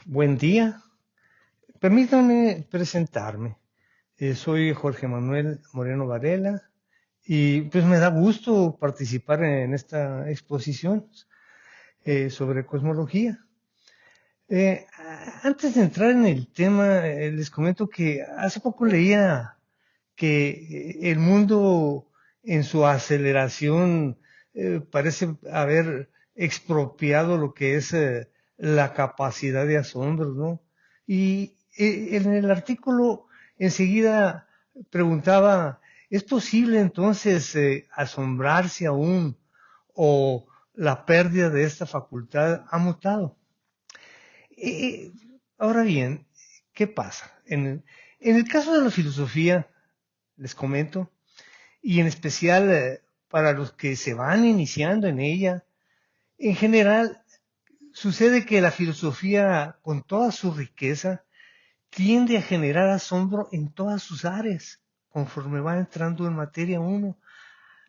Buen día. Permítanme presentarme. Soy Jorge Manuel Moreno Varela y pues me da gusto participar en esta exposición sobre cosmología. Antes de entrar en el tema, les comento que hace poco leía que el mundo en su aceleración parece haber expropiado lo que es la capacidad de asombro, ¿no? Y en el artículo enseguida preguntaba, ¿es posible entonces asombrarse aún o la pérdida de esta facultad ha mutado? Eh, Ahora bien, ¿qué pasa? En el caso de la filosofía, les comento, y en especial para los que se van iniciando en ella, en general sucede que la filosofía, con toda su riqueza, tiende a generar asombro en todas sus áreas, conforme va entrando en materia uno.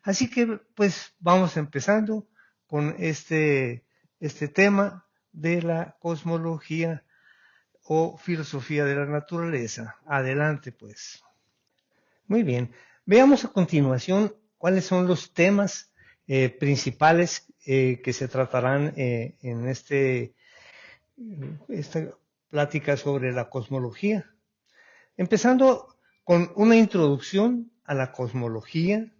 Así que, pues, vamos empezando con este tema de la cosmología o filosofía de la naturaleza. Adelante, pues. Muy bien. Veamos a continuación cuáles son los temas principales que se tratarán en esta plática sobre la cosmología. Empezando con una introducción a la cosmología.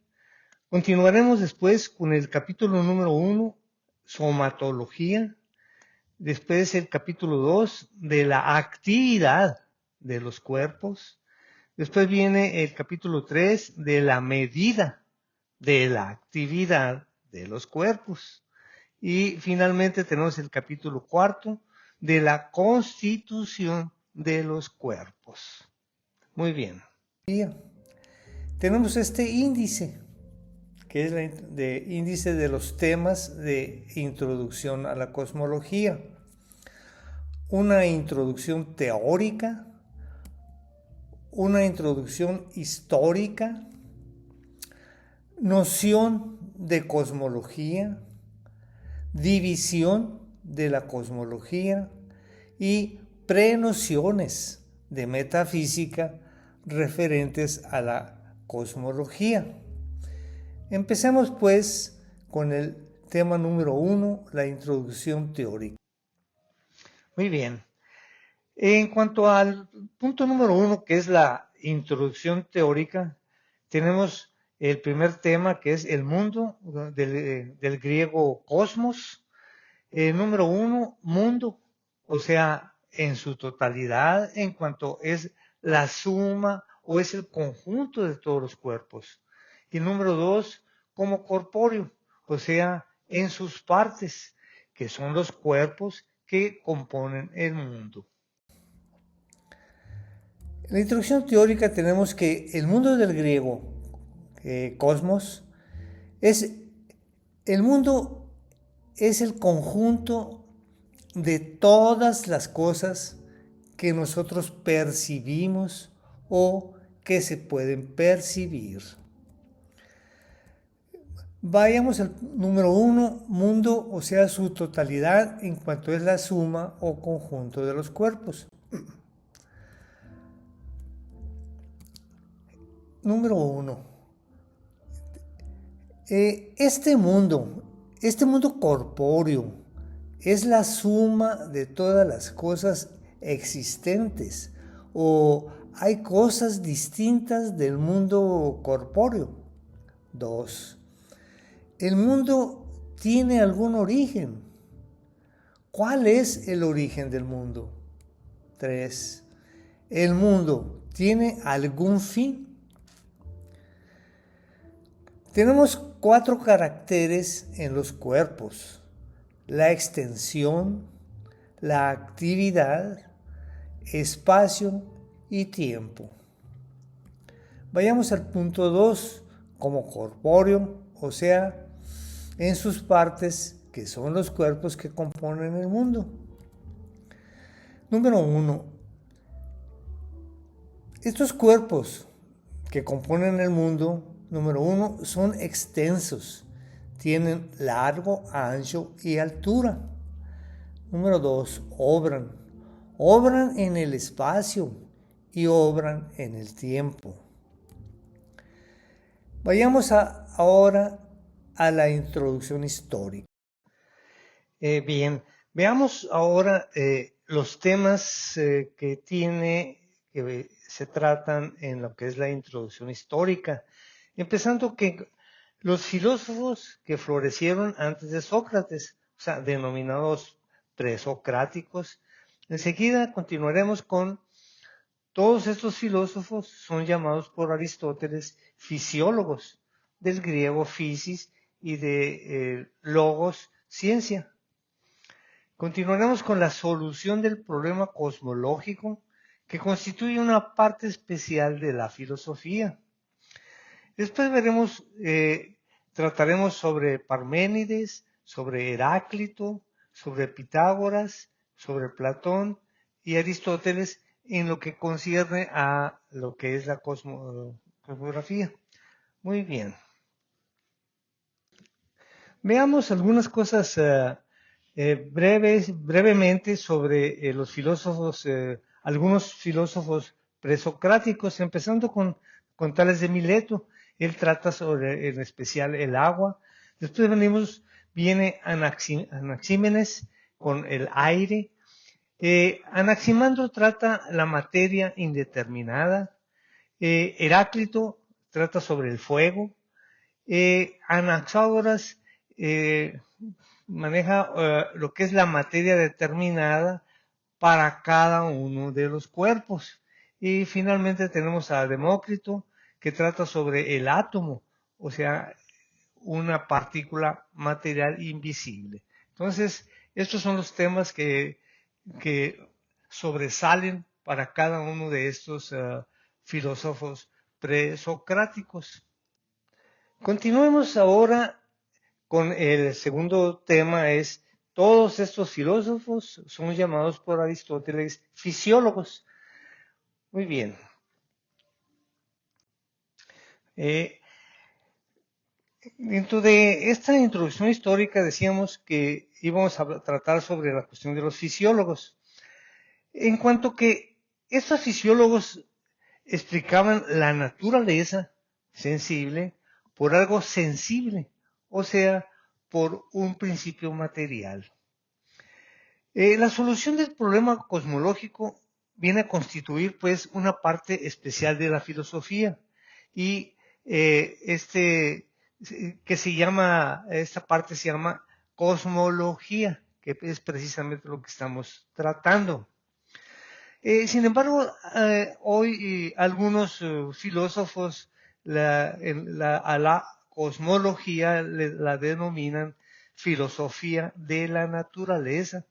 Continuaremos después con el capítulo número 1, somatología. Después el capítulo 2, de la actividad de los cuerpos. Después viene el capítulo 3, de la medida de la actividad de los cuerpos. Y finalmente tenemos el capítulo 4, de la constitución de los cuerpos. Muy bien. Tenemos este índice, que es el índice de los temas de introducción a la cosmología. Una introducción teórica, una introducción histórica, noción de cosmología, división de la cosmología y prenociones de metafísica referentes a la cosmología. Empecemos pues con el tema número 1, la introducción teórica. Muy bien. En cuanto al punto número 1, que es la introducción teórica, tenemos el primer tema, que es el mundo, del griego cosmos. Número 1, mundo, o sea, en su totalidad, en cuanto es la suma o es el conjunto de todos los cuerpos. Y número 2, como corpóreo, o sea, en sus partes, que son los cuerpos que componen el mundo. En la introducción teórica tenemos que el mundo del griego, cosmos, el mundo es el conjunto de todas las cosas que nosotros percibimos o que se pueden percibir. Vayamos al número 1, mundo, o sea, su totalidad en cuanto es la suma o conjunto de los cuerpos. Número 1. Este mundo corpóreo, es la suma de todas las cosas existentes, o hay cosas distintas del mundo corpóreo. 2. El mundo tiene algún origen. ¿Cuál es el origen del mundo? 3. ¿El mundo tiene algún fin? Tenemos 4 caracteres en los cuerpos: la extensión, la actividad, espacio y tiempo. Vayamos al punto 2, como corpóreo, o sea, en sus partes, que son los cuerpos que componen el mundo. Número 1. Estos cuerpos que componen el mundo, número 1, son extensos. Tienen largo, ancho y altura. Número 2, obran. obran en el espacio y obran en el tiempo. Vayamos ahora a la introducción histórica. Bien, veamos ahora los temas que se tratan en lo que es la introducción histórica. Empezando que los filósofos que florecieron antes de Sócrates, o sea, denominados presocráticos. Enseguida continuaremos con todos estos filósofos son llamados por Aristóteles fisiólogos, del griego physis y de logos, ciencia. Continuaremos con la solución del problema cosmológico, que constituye una parte especial de la filosofía. Después trataremos sobre Parménides, sobre Heráclito, sobre Pitágoras, sobre Platón y Aristóteles en lo que concierne a lo que es la cosmografía. Muy bien. Veamos algunas cosas brevemente sobre los filósofos, algunos filósofos presocráticos, empezando con Tales de Mileto. Él trata sobre, en especial, el agua. Después viene Anaxímenes con el aire. Anaximandro trata la materia indeterminada. Heráclito trata sobre el fuego. Anaxágoras maneja lo que es la materia determinada para cada uno de los cuerpos. Y finalmente tenemos a Demócrito, que trata sobre el átomo, o sea, una partícula material invisible. Entonces, estos son los temas que sobresalen para cada uno de estos filósofos presocráticos. Continuemos ahora con el segundo tema, es todos estos filósofos son llamados por Aristóteles fisiólogos. Muy bien. Dentro de esta introducción histórica decíamos que íbamos a tratar sobre la cuestión de los fisiólogos. En cuanto que estos fisiólogos explicaban la naturaleza sensible por algo sensible, o sea, por un principio material. La solución del problema cosmológico viene a constituir pues una parte especial de la filosofía y esta parte se llama cosmología, que es precisamente lo que estamos tratando. Sin embargo, hoy algunos filósofos a la cosmología la denominan filosofía de la naturaleza,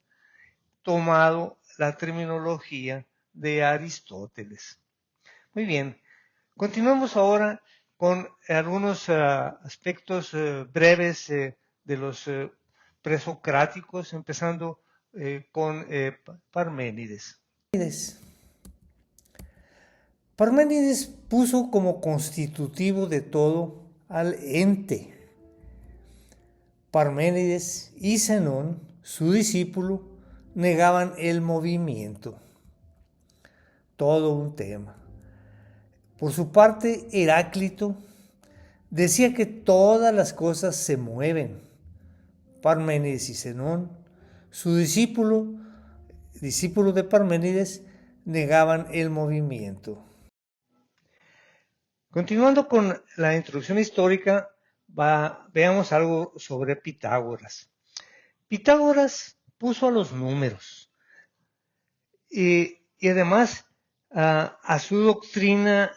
tomado la terminología de Aristóteles. Muy bien, continuamos ahora con algunos aspectos breves de los presocráticos, empezando con Parménides. Parménides puso como constitutivo de todo al ente. Parménides y Zenón, su discípulo, negaban el movimiento. Todo un tema. Por su parte, Heráclito decía que todas las cosas se mueven. Parménides y Zenón, su discípulo de Parménides, negaban el movimiento. Continuando con la introducción histórica, veamos algo sobre Pitágoras. Pitágoras puso a los números y además a su doctrina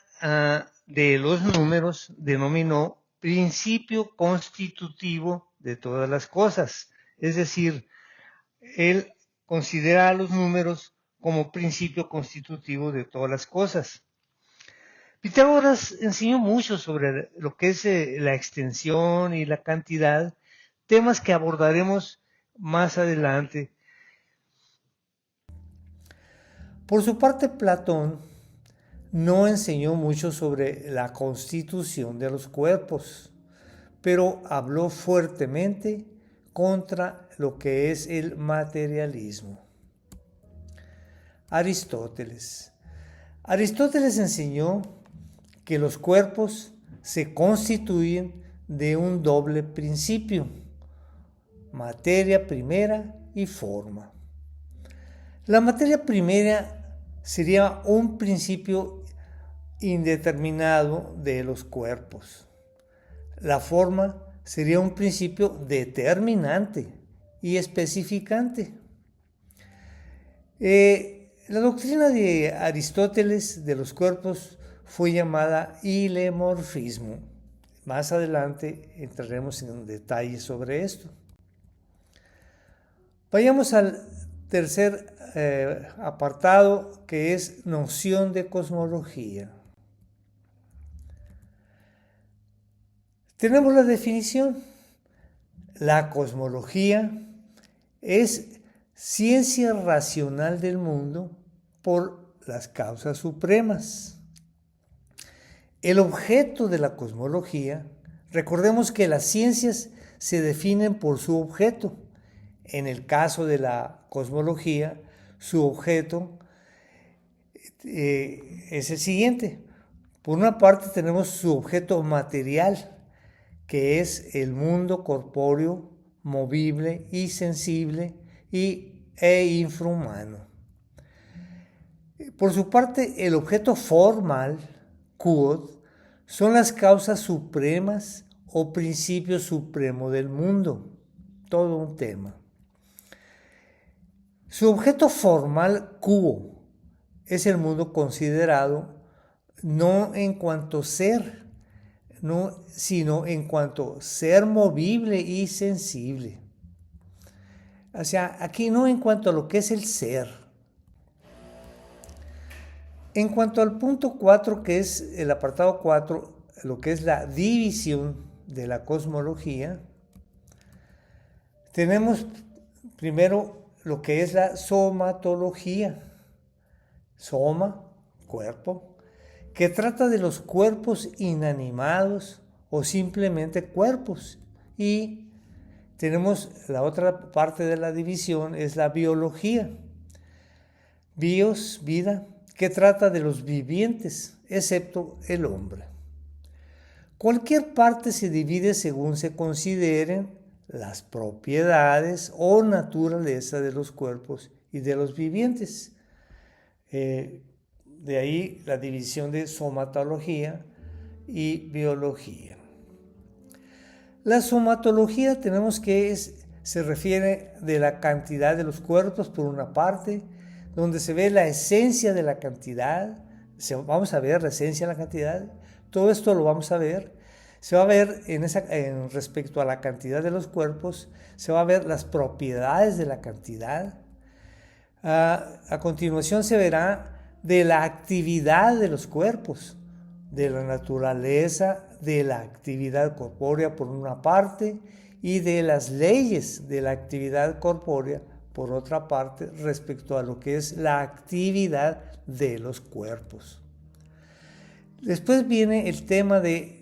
de los números denominó principio constitutivo de todas las cosas. Es decir, él considera a los números como principio constitutivo de todas las cosas. Pitágoras enseñó mucho sobre lo que es la extensión y la cantidad, temas que abordaremos más adelante. Por su parte, Platón no enseñó mucho sobre la constitución de los cuerpos, pero habló fuertemente contra lo que es el materialismo. Aristóteles. Aristóteles enseñó que los cuerpos se constituyen de un doble principio: materia primera y forma. La materia primera sería un principio indeterminado de los cuerpos. La forma sería un principio determinante y especificante. La doctrina de Aristóteles de los cuerpos fue llamada hilemorfismo. Más adelante entraremos en detalle sobre esto. Vayamos al tercer apartado, que es noción de cosmología. Tenemos la definición. La cosmología es ciencia racional del mundo por las causas supremas. El objeto de la cosmología, recordemos que las ciencias se definen por su objeto. En el caso de la cosmología, su objeto es el siguiente. Por una parte tenemos su objeto material, que es el mundo corpóreo, movible y sensible e infrahumano. Por su parte, el objeto formal, quod, son las causas supremas o principio supremo del mundo. Todo un tema. Su objeto formal, quo, es el mundo considerado no en cuanto ser, sino en cuanto ser movible y sensible. O sea, aquí no en cuanto a lo que es el ser. En cuanto al punto 4, que es el apartado 4, lo que es la división de la cosmología, tenemos primero lo que es la somatología. Soma, cuerpo, que trata de los cuerpos inanimados o simplemente cuerpos. Y tenemos la otra parte de la división, es la biología. Bios, vida, que trata de los vivientes, excepto el hombre. Cualquier parte se divide según se consideren las propiedades o naturaleza de los cuerpos y de los vivientes. De ahí la división de somatología y biología. La somatología tenemos que se refiere de la cantidad de los cuerpos por una parte, donde se ve la esencia de la cantidad. Vamos a ver la esencia de la cantidad. Todo esto lo vamos a ver. Se va a ver respecto a la cantidad de los cuerpos, se va a ver las propiedades de la cantidad. A continuación se verá de la actividad de los cuerpos, de la naturaleza, de la actividad corpórea por una parte y de las leyes de la actividad corpórea por otra parte respecto a lo que es la actividad de los cuerpos. Después viene el tema de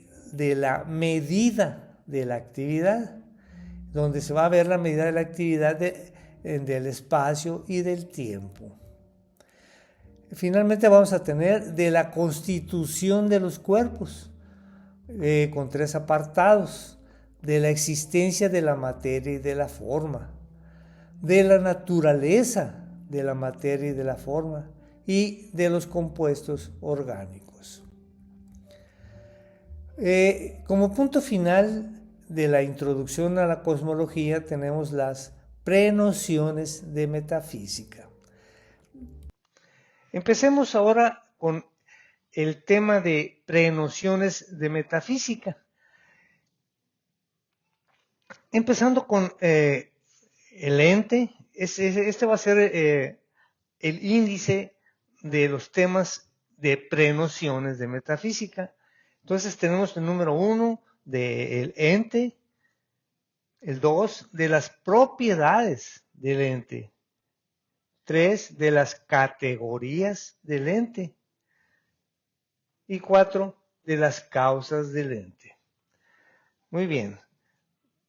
la medida de la actividad, donde se va a ver la medida de la actividad del espacio y del tiempo. Finalmente vamos a tener de la constitución de los cuerpos, con 3 apartados: de la existencia de la materia y de la forma, de la naturaleza de la materia y de la forma, y de los compuestos orgánicos. Como punto final de la introducción a la cosmología tenemos las prenociones de metafísica. Empecemos ahora con el tema de prenociones de metafísica. Empezando con el ente, este va a ser el índice de los temas de prenociones de metafísica. Entonces tenemos el número 1 del ente, el 2 de las propiedades del ente, 3 de las categorías del ente y 4 de las causas del ente. Muy bien.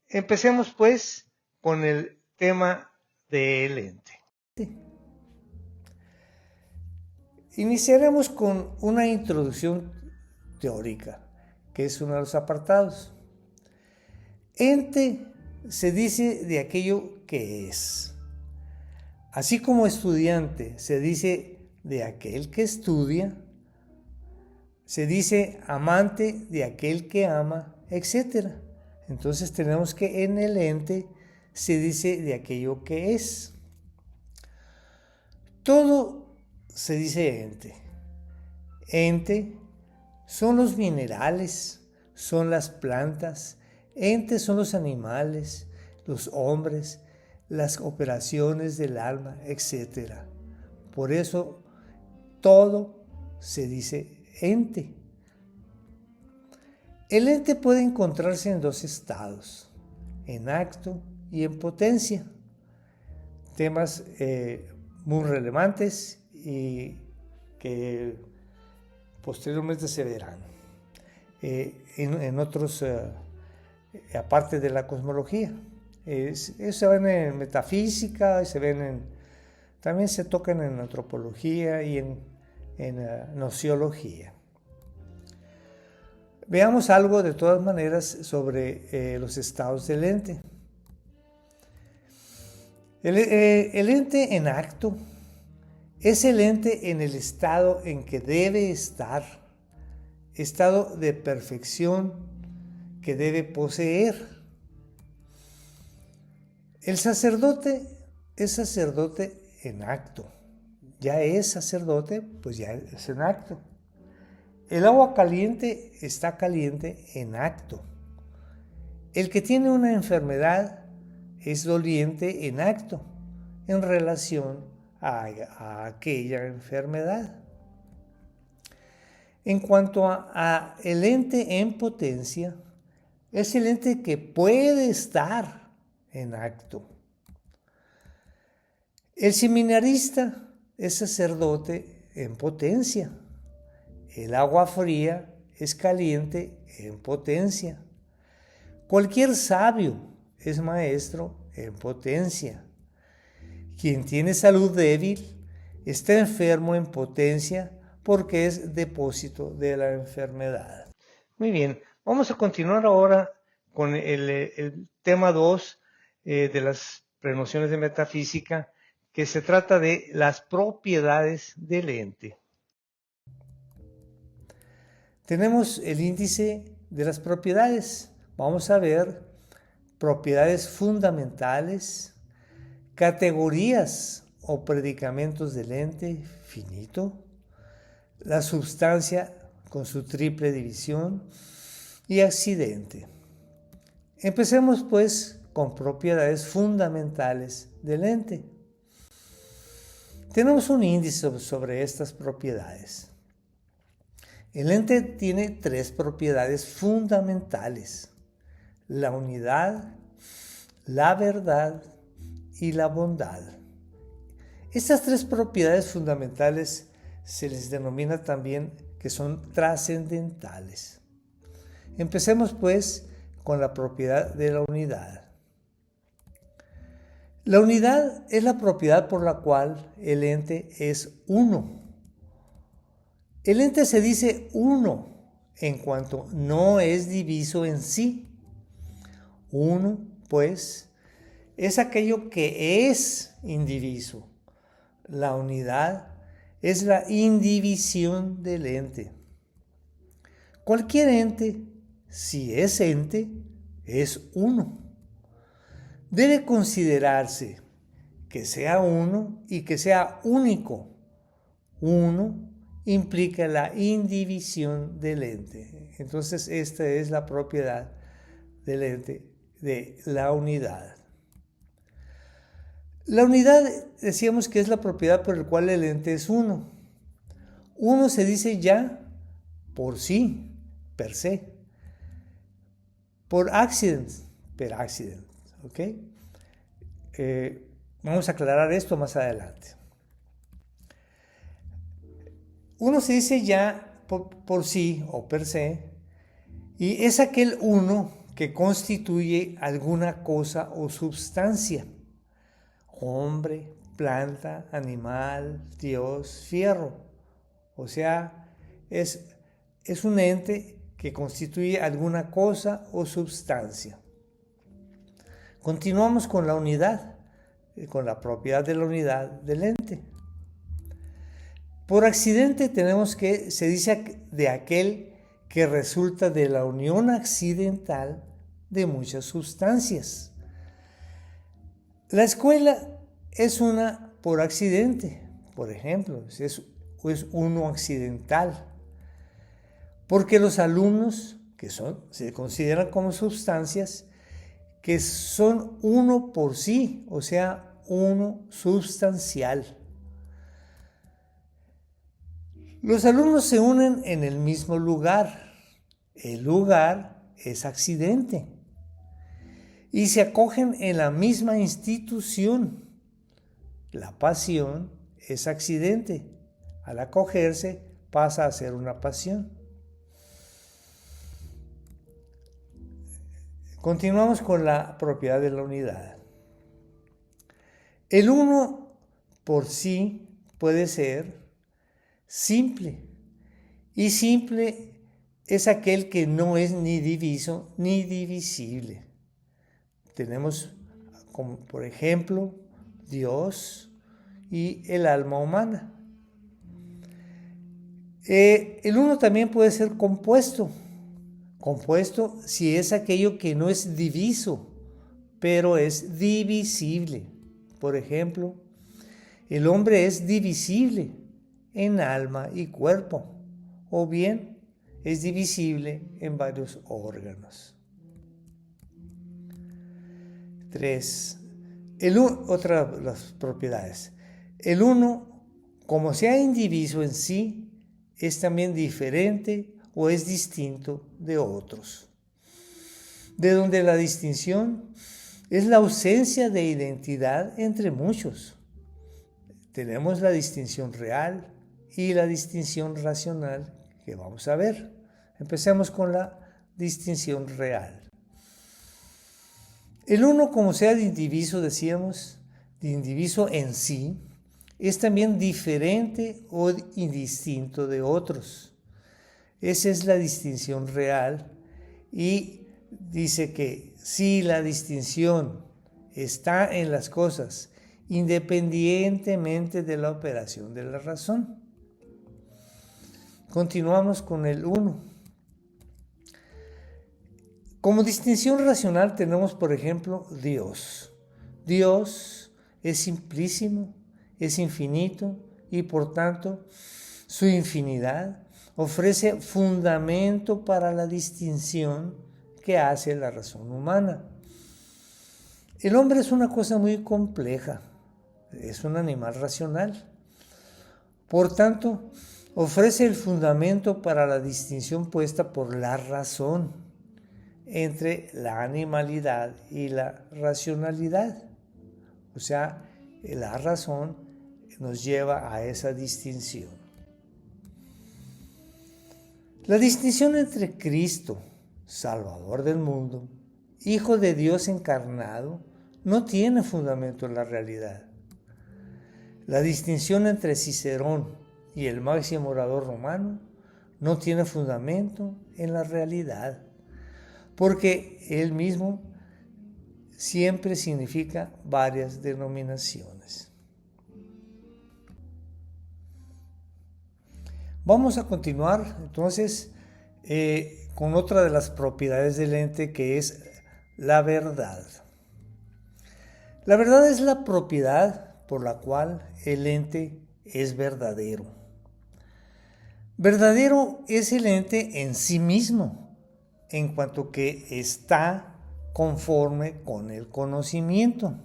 Empecemos pues con el tema del ente. Iniciaremos con una introducción teórica, que es uno de los apartados. Ente se dice de aquello que es. Así como estudiante se dice de aquel que estudia, se dice amante de aquel que ama, etc. Entonces tenemos que en el ente se dice de aquello que es. Todo se dice ente. Ente son los minerales, son las plantas, entes son los animales, los hombres, las operaciones del alma, etc. Por eso todo se dice ente. El ente puede encontrarse en dos estados, en acto y en potencia. Temas muy relevantes y que posteriormente se verán en otros, aparte de la cosmología. Se ven en metafísica, también se tocan en antropología y en nociología. Veamos algo de todas maneras sobre los estados del ente. El ente en acto es el ente en el estado en que debe estar, estado de perfección que debe poseer. El sacerdote es sacerdote en acto. Ya es sacerdote, pues ya es en acto. El agua caliente está caliente en acto. El que tiene una enfermedad es doliente en acto, en relación a aquella enfermedad. En cuanto a el ente en potencia, es el ente que puede estar en acto. El seminarista es sacerdote en potencia. El agua fría es caliente en potencia. Cualquier sabio es maestro en potencia. Quien tiene salud débil está enfermo en potencia porque es depósito de la enfermedad. Muy bien, vamos a continuar ahora con el tema 2 de las prenociones de metafísica, que se trata de las propiedades del ente. Tenemos el índice de las propiedades. Vamos a ver propiedades fundamentales, categorías o predicamentos del ente finito, la substancia con su triple división y accidente. Empecemos pues con propiedades fundamentales del ente. Tenemos un índice sobre estas propiedades. El ente tiene tres propiedades fundamentales: la unidad, la verdad y la bondad. Estas tres propiedades fundamentales se les denomina también que son trascendentales. Empecemos pues con la propiedad de la unidad. La unidad es la propiedad por la cual el ente es uno. El ente se dice uno en cuanto no es diviso en sí. Uno, pues, es aquello que es indiviso. La unidad es la indivisión del ente. Cualquier ente, si es ente, es uno. Debe considerarse que sea uno y que sea único. Uno implica la indivisión del ente. Entonces, esta es la propiedad del ente, de la unidad. La unidad, decíamos que es la propiedad por la cual el ente es uno. Uno se dice ya por sí, per se. Por accident, per accident. ¿Ok? Vamos a aclarar esto más adelante. Uno se dice ya por sí o per se, y es aquel uno que constituye alguna cosa o substancia: hombre, planta, animal, Dios, fierro, O sea, es un ente que constituye alguna cosa o substancia. Continuamos con la unidad, con la propiedad de la unidad del ente. Por accidente tenemos que, se dice de aquel que resulta de la unión accidental de muchas sustancias. La escuela es una por accidente, por ejemplo, es uno accidental, porque los alumnos, que se consideran como sustancias, que son uno por sí, o sea, uno sustancial. Los alumnos se unen en el mismo lugar. El lugar es accidente. Y se acogen en la misma institución. La pasión es accidente. Al acogerse pasa a ser una pasión. Continuamos con la propiedad de la unidad. El uno por sí puede ser simple. Y simple es aquel que no es ni diviso ni divisible. Tenemos, como por ejemplo, Dios y el alma humana. El uno también puede ser compuesto. Compuesto si es aquello que no es diviso, pero es divisible. Por ejemplo, el hombre es divisible en alma y cuerpo, o bien es divisible en varios órganos. 3. Otra de las propiedades. El uno, como sea indiviso en sí, es también diferente o es distinto de otros. De donde la distinción es la ausencia de identidad entre muchos. Tenemos la distinción real y la distinción racional que vamos a ver. Empecemos con la distinción real. El uno, como sea de indiviso, decíamos, de indiviso en sí, es también diferente o indistinto de otros. Esa es la distinción real y dice que si la distinción está en las cosas independientemente de la operación de la razón. Continuamos con el 1. Como distinción racional tenemos, por ejemplo, Dios. Dios es simplísimo, es infinito y por tanto su infinidad ofrece fundamento para la distinción que hace la razón humana. El hombre es una cosa muy compleja, es un animal racional. Por tanto, ofrece el fundamento para la distinción puesta por la razón entre la animalidad y la racionalidad. O sea, la razón nos lleva a esa distinción. La distinción entre Cristo, Salvador del mundo, Hijo de Dios encarnado, no tiene fundamento en la realidad. La distinción entre Cicerón y el máximo orador romano no tiene fundamento en la realidad, porque él mismo siempre significa varias denominaciones. Vamos a continuar entonces con otra de las propiedades del ente, que es la verdad. La verdad es la propiedad por la cual el ente es verdadero. Verdadero es el ente en sí mismo, en cuanto que está conforme con el conocimiento.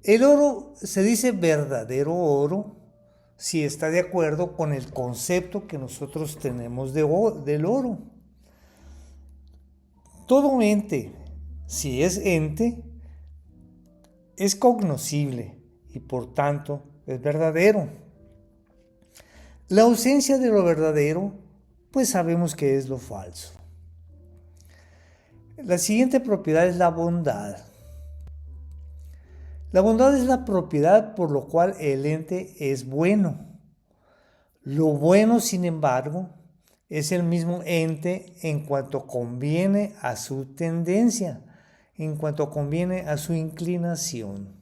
El oro se dice verdadero oro si está de acuerdo con el concepto que nosotros tenemos del oro. Todo ente, si es ente, es cognoscible y por tanto es verdadero. La ausencia de lo verdadero, pues sabemos que es lo falso. La siguiente propiedad es la bondad. La bondad es la propiedad por lo cual el ente es bueno. Lo bueno, sin embargo, es el mismo ente en cuanto conviene a su tendencia, en cuanto conviene a su inclinación.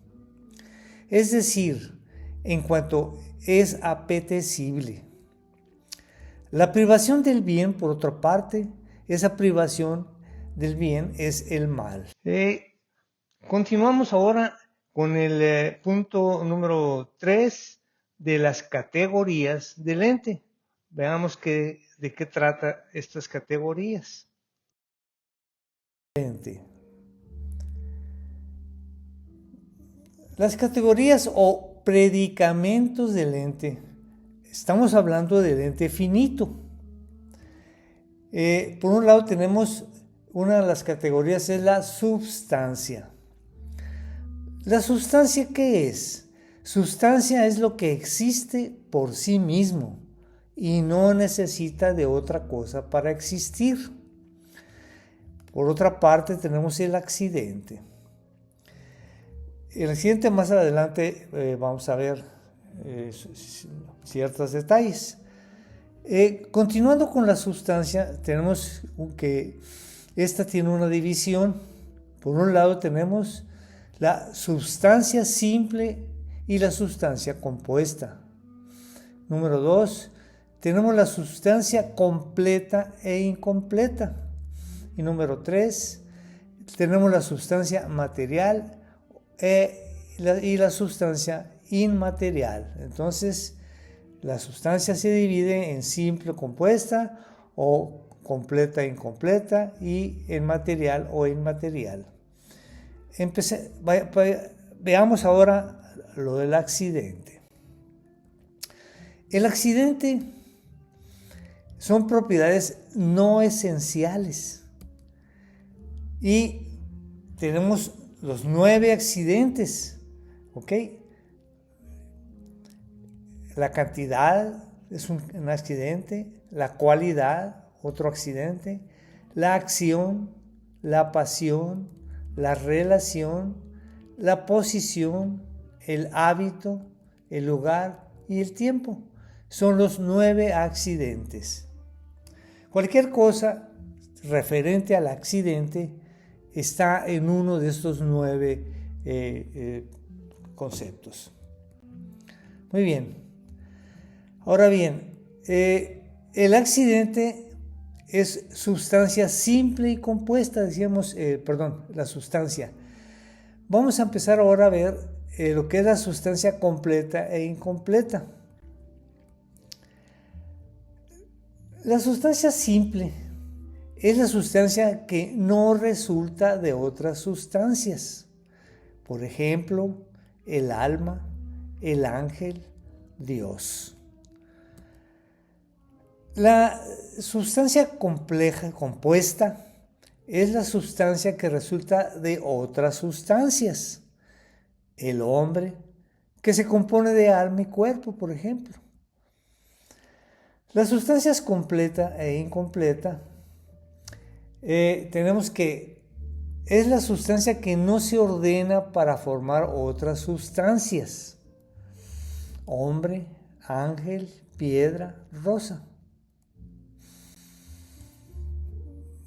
Es decir, en cuanto es apetecible. La privación del bien, por otra parte, esa privación del bien es el mal. Continuamos ahora con el punto número 3 de las categorías del ente. Veamos de qué trata estas categorías. Las categorías o predicamentos del ente. Estamos hablando del ente finito. Por un lado tenemos una de las categorías es la substancia. ¿La sustancia qué es? Sustancia es lo que existe por sí mismo y no necesita de otra cosa para existir. Por otra parte tenemos el accidente. El accidente más adelante vamos a ver ciertos detalles. Continuando con la sustancia, tenemos que esta tiene una división. Por un lado tenemos la sustancia simple y la sustancia compuesta. Número 2, tenemos la sustancia completa e incompleta. Y número 3, tenemos la sustancia material y la sustancia inmaterial. Entonces, la sustancia se divide en simple compuesta o completa e incompleta y en material o inmaterial. Veamos ahora lo del accidente. El accidente son propiedades no esenciales y tenemos los 9 accidentes, ¿ok? La cantidad es un accidente, la cualidad, otro accidente, la acción, la pasión, la relación, la posición, el hábito, el lugar y el tiempo. Son los 9 accidentes. Cualquier cosa referente al accidente está en uno de estos 9 conceptos. Muy bien. Ahora bien, el accidente es sustancia simple y compuesta, decíamos, la sustancia. Vamos a empezar ahora a ver lo que es la sustancia completa e incompleta. La sustancia simple es la sustancia que no resulta de otras sustancias. Por ejemplo, el alma, el ángel, Dios. La sustancia compleja, compuesta, es la sustancia que resulta de otras sustancias. El hombre, que se compone de alma y cuerpo, por ejemplo. Las sustancias completa e incompleta, tenemos que es la sustancia que no se ordena para formar otras sustancias. Hombre, ángel, piedra, rosa.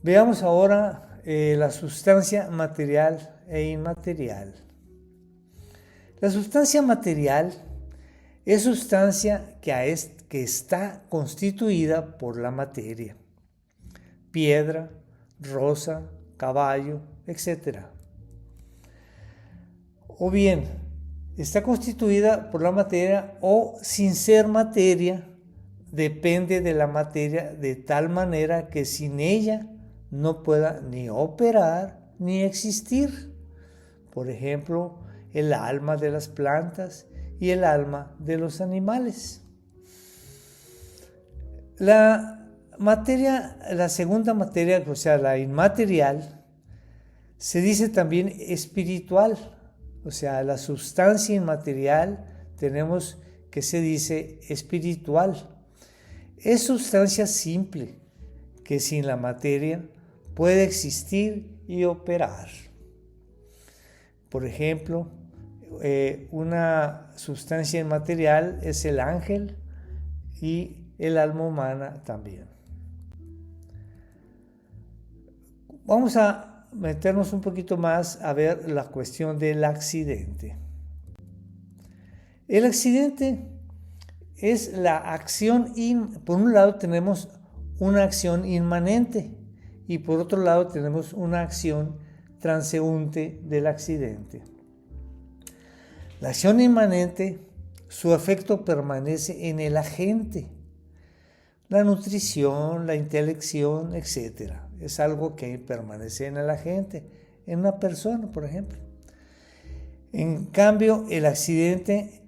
Veamos ahora la sustancia material e inmaterial. La sustancia material es sustancia que está constituida por la materia. Piedra, rosa, caballo, etc. O bien, está constituida por la materia o sin ser materia, depende de la materia de tal manera que sin ella no pueda ni operar ni existir. Por ejemplo, el alma de las plantas y el alma de los animales. La segunda materia, o sea, la inmaterial, se dice también espiritual. O sea, la sustancia inmaterial tenemos que se dice espiritual. Es sustancia simple que sin la materia puede existir y operar. Por ejemplo, una sustancia inmaterial es el ángel, y el alma humana también. Vamos a meternos un poquito más a ver la cuestión del accidente. El accidente es la acción, por un lado tenemos una acción inmanente y por otro lado tenemos una acción transeúnte del accidente. La acción inmanente, su efecto permanece en el agente, la nutrición, la intelección, etc. Es algo que permanece en el agente, en una persona, por ejemplo. En cambio, el accidente,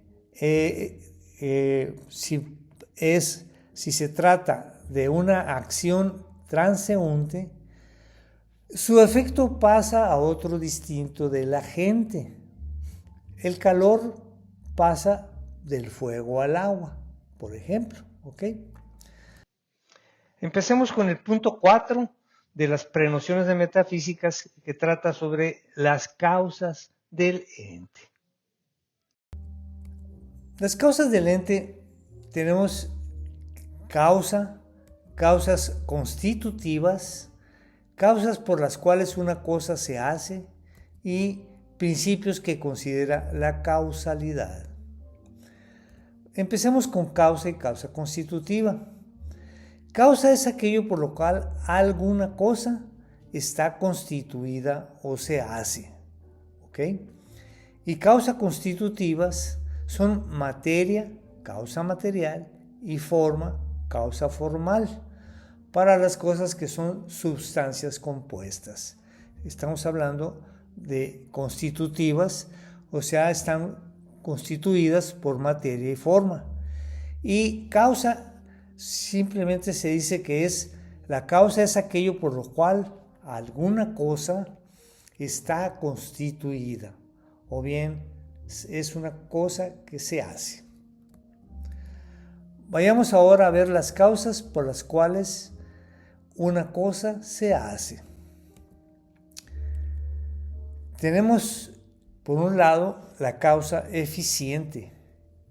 si se trata de una acción transeúnte, su efecto pasa a otro distinto del agente. El calor pasa del fuego al agua, por ejemplo, ¿ok? Empecemos con el punto 4 de las prenociones de metafísicas, que trata sobre las causas del ente. Las causas del ente tenemos causas constitutivas, causas por las cuales una cosa se hace y principios que considera la causalidad. Empecemos con causa y causa constitutiva. Causa es aquello por lo cual alguna cosa está constituida o se hace, ¿ok? Y causas constitutivas son materia, causa material, y forma, causa formal, para las cosas que son sustancias compuestas. Estamos hablando de constitutivas, o sea, están constituidas por materia y forma. Y causa simplemente se dice que la causa es aquello por lo cual alguna cosa está constituida, o bien es una cosa que se hace. Vayamos ahora a ver las causas por las cuales una cosa se hace. Tenemos, por un lado, la causa eficiente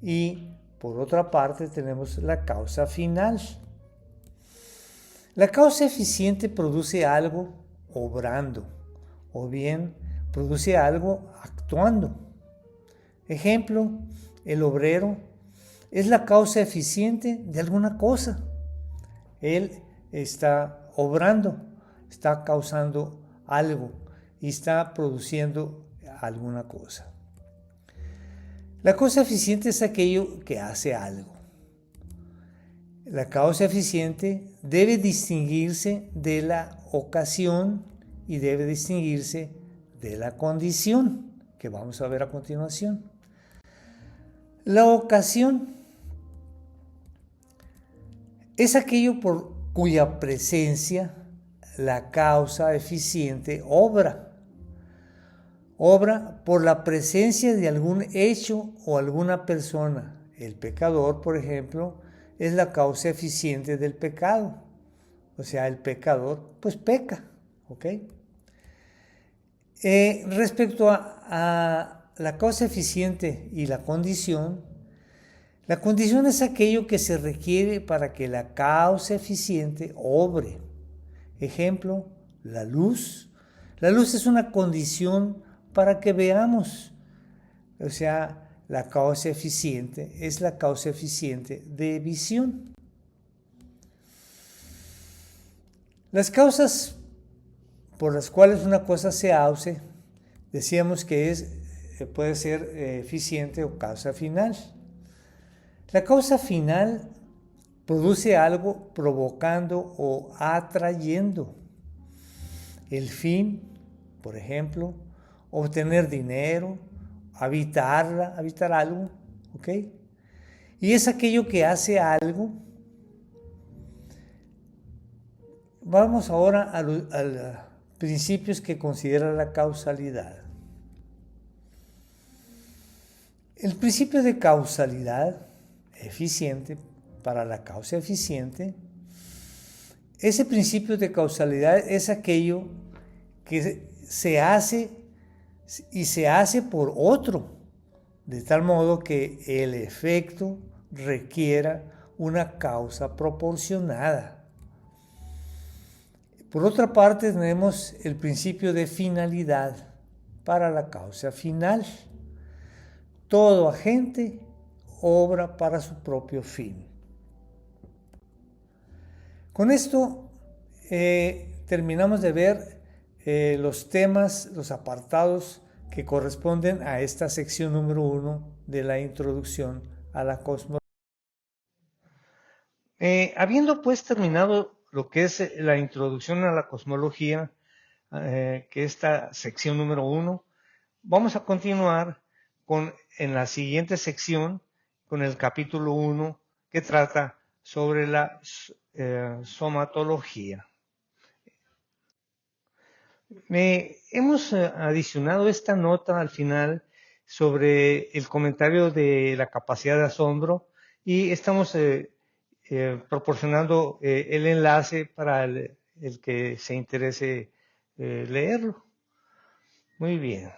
y, por otra parte, tenemos la causa final. La causa eficiente produce algo obrando, o bien produce algo actuando. Ejemplo, el obrero es la causa eficiente de alguna cosa. Él está obrando, está causando algo y está produciendo alguna cosa. La causa eficiente es aquello que hace algo. La causa eficiente debe distinguirse de la ocasión y debe distinguirse de la condición, que vamos a ver a continuación. La ocasión es aquello por cuya presencia la causa eficiente obra. Obra por la presencia de algún hecho o alguna persona. El pecador, por ejemplo, es la causa eficiente del pecado. O sea, el pecador, pues peca, ¿ok? Respecto a la causa eficiente y la condición es aquello que se requiere para que la causa eficiente obre. Ejemplo, la luz. La luz es una condición para que veamos. O sea, la causa eficiente es la causa eficiente de visión. Las causas por las cuales una cosa se hace, decíamos que puede ser eficiente o causa final. La causa final produce algo provocando o atrayendo. El fin, por ejemplo, obtener dinero, habitar algo, ¿ok? Y es aquello que hace algo. Vamos ahora a los principios que considera la causalidad. El principio de causalidad eficiente para la causa eficiente, ese principio de causalidad es aquello que se hace y se hace por otro, de tal modo que el efecto requiera una causa proporcionada. Por otra parte, tenemos el principio de finalidad para la causa final. Todo agente obra para su propio fin. Con esto terminamos de ver los temas, los apartados que corresponden a esta sección número 1 de la introducción a la cosmología. Habiendo pues terminado lo que es la introducción a la cosmología, que esta sección número 1, vamos a continuar en la siguiente sección con el capítulo 1 que trata sobre la somatología. Hemos adicionado esta nota al final sobre el comentario de la capacidad de asombro y estamos proporcionando el enlace para el que se interese leerlo. Muy bien.